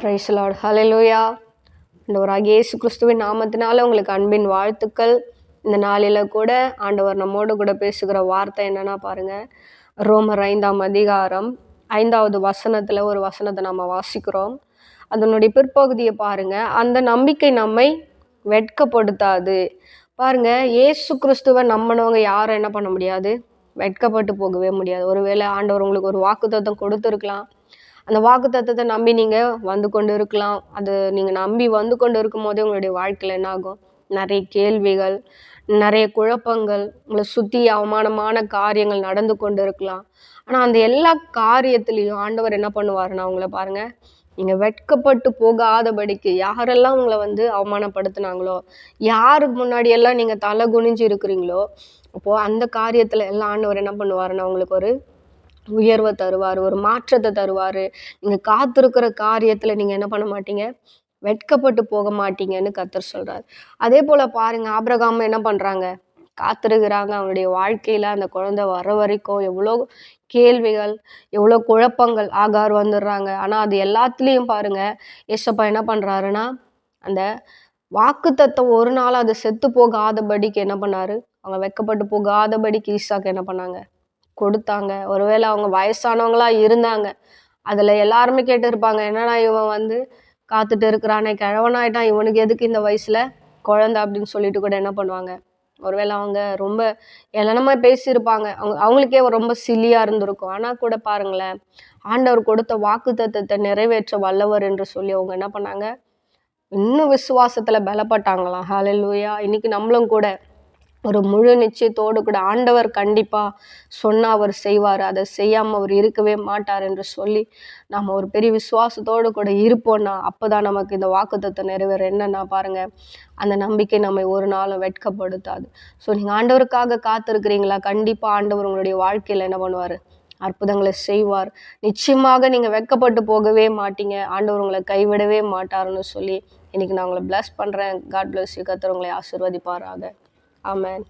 Price Lord, ஹல்லேலூயா. ஆண்டவராகிய இயேசு கிறிஸ்துவின் நாமத்தினால உங்களுக்கு அன்பின் வாழ்த்துக்கள். இந்த நாளில கூட ஆண்டவர் நம்மோடு கூட பேசுகிற வார்த்தை என்னன்னா பாருங்க, ரோமர் 5ஆம் அதிகாரம் 5வது வசனத்துல ஒரு வசனத்தை நம்ம வாசிக்கிறோம். அதனுடைய பிற்பகுதியை பாருங்க. அந்த நம்பிக்கை நம்மை வெட்கப்படுத்தாது. பாருங்க, இயேசு கிறிஸ்துவை நம்பினவங்க யாரும் என்ன பண்ண முடியாது, வெட்கப்பட்டு போகவே முடியாது. ஒருவேளை ஆண்டவர் உங்களுக்கு ஒரு வாக்குத்தத்தம் கொடுத்துருக்கலாம். அந்த வாக்குத்தத்தத்தை நம்பி நீங்க வந்து கொண்டு இருக்கலாம். அது நீங்க நம்பி வந்து கொண்டு இருக்கும் போதே உங்களுடைய வாழ்க்கையில என்ன ஆகும், நிறைய கேள்விகள், நிறைய குழப்பங்கள், உங்களை சுத்தி அவமானமான காரியங்கள் நடந்து கொண்டு இருக்கலாம். ஆனா அந்த எல்லா காரியத்திலையும் ஆண்டவர் என்ன பண்ணுவாருன்னா, உங்களை பாருங்க, நீங்க வெட்கப்பட்டு போகாதபடிக்கு யாரெல்லாம் உங்களை வந்து அவமானப்படுத்தினாங்களோ, யாருக்கு முன்னாடி எல்லாம் நீங்க தலை குனிஞ்சு இருக்கிறீங்களோ, அப்போ அந்த காரியத்துல எல்லாம் ஆண்டவர் என்ன பண்ணுவாருன்னா உங்களுக்கு ஒரு உயர்வை தருவார், ஒரு மாற்றத்தை தருவார். நீங்கள் காத்திருக்கிற காரியத்தில் நீங்கள் என்ன பண்ண மாட்டீங்க, வெட்கப்பட்டு போக மாட்டீங்கன்னு கர்த்தர் சொல்கிறார். அதே போல் பாருங்க, ஆபிரகாம் என்ன பண்ணுறாங்க, காத்திருக்கிறாங்க. அவனுடைய வாழ்க்கையில் அந்த குழந்தை வர வரைக்கும் எவ்வளோ கேள்விகள், எவ்வளோ குழப்பங்கள். ஆகார் வந்துடுறாங்க. ஆனால் அது எல்லாத்துலேயும் பாருங்க, ஏசப்பா என்ன பண்ணுறாருன்னா, அந்த வாக்குத்தத்தம் ஒரு நாள் அது செத்து போகாதபடிக்கு என்ன பண்ணாரு, அவங்க வெட்கப்பட்டு போகாதபடிக்கு ஈசாக்கு என்ன பண்ணாங்க, கொடுத்தாங்க. ஒருவேளை அவங்க வயசானவங்களா இருந்தாங்க, அதுல எல்லாருமே கேட்டு இருப்பாங்க, என்னடா இவன் வந்து காத்துட்டு இருக்கிறானே, கிழவனாயிட்டான், இவனுக்கு எதுக்கு இந்த வயசுல குழந்தை அப்படின்னு சொல்லிட்டு கூட என்ன பண்ணுவாங்க, ஒருவேளை அவங்க ரொம்ப ஏளனமா பேசியிருப்பாங்க. அவங்களுக்கே ரொம்ப சில்லியா இருந்திருக்கும். ஆனா கூட பாருங்களேன், ஆண்டவர் கொடுத்த வாக்குத்தத்தத்தை நிறைவேற்ற வல்லவர் என்று சொல்லி அவங்க என்ன பண்ணாங்க, இன்னும் விசுவாசத்துல பலப்பட்டாங்களாம். ஹல்லேலூயா. இன்னைக்கு நம்மளும் கூட ஒரு முழு நிச்சயத்தோடு கூட ஆண்டவர் கண்டிப்பா சொன்னா அவர் செய்வார், அதை செய்யாம அவர் இருக்கவே மாட்டார் என்று சொல்லி நம்ம ஒரு பெரிய விசுவாசத்தோடு கூட இருப்போம்னா, அப்பதான் நமக்கு இந்த வாக்குத்தத்தை நிறைவேற என்னன்னா பாருங்க, அந்த நம்பிக்கை நம்மை ஒரு நாளும் வெட்கப்படுத்தாது. ஸோ நீங்க ஆண்டவருக்காக காத்திருக்கிறீங்களா, கண்டிப்பா ஆண்டவர் உங்களுடைய வாழ்க்கையில என்ன பண்ணுவார், அற்புதங்களை செய்வார். நிச்சயமாக நீங்க வெட்கப்பட்டு போகவே மாட்டீங்க. ஆண்டவர் உங்களை கைவிடவே மாட்டாருன்னு சொல்லி இன்னைக்கு நான் உங்களை பிளஸ் பண்றேன். God bless you. கர்த்தர் உங்களை ஆசீர்வதிப்பாராக. ஆமென்.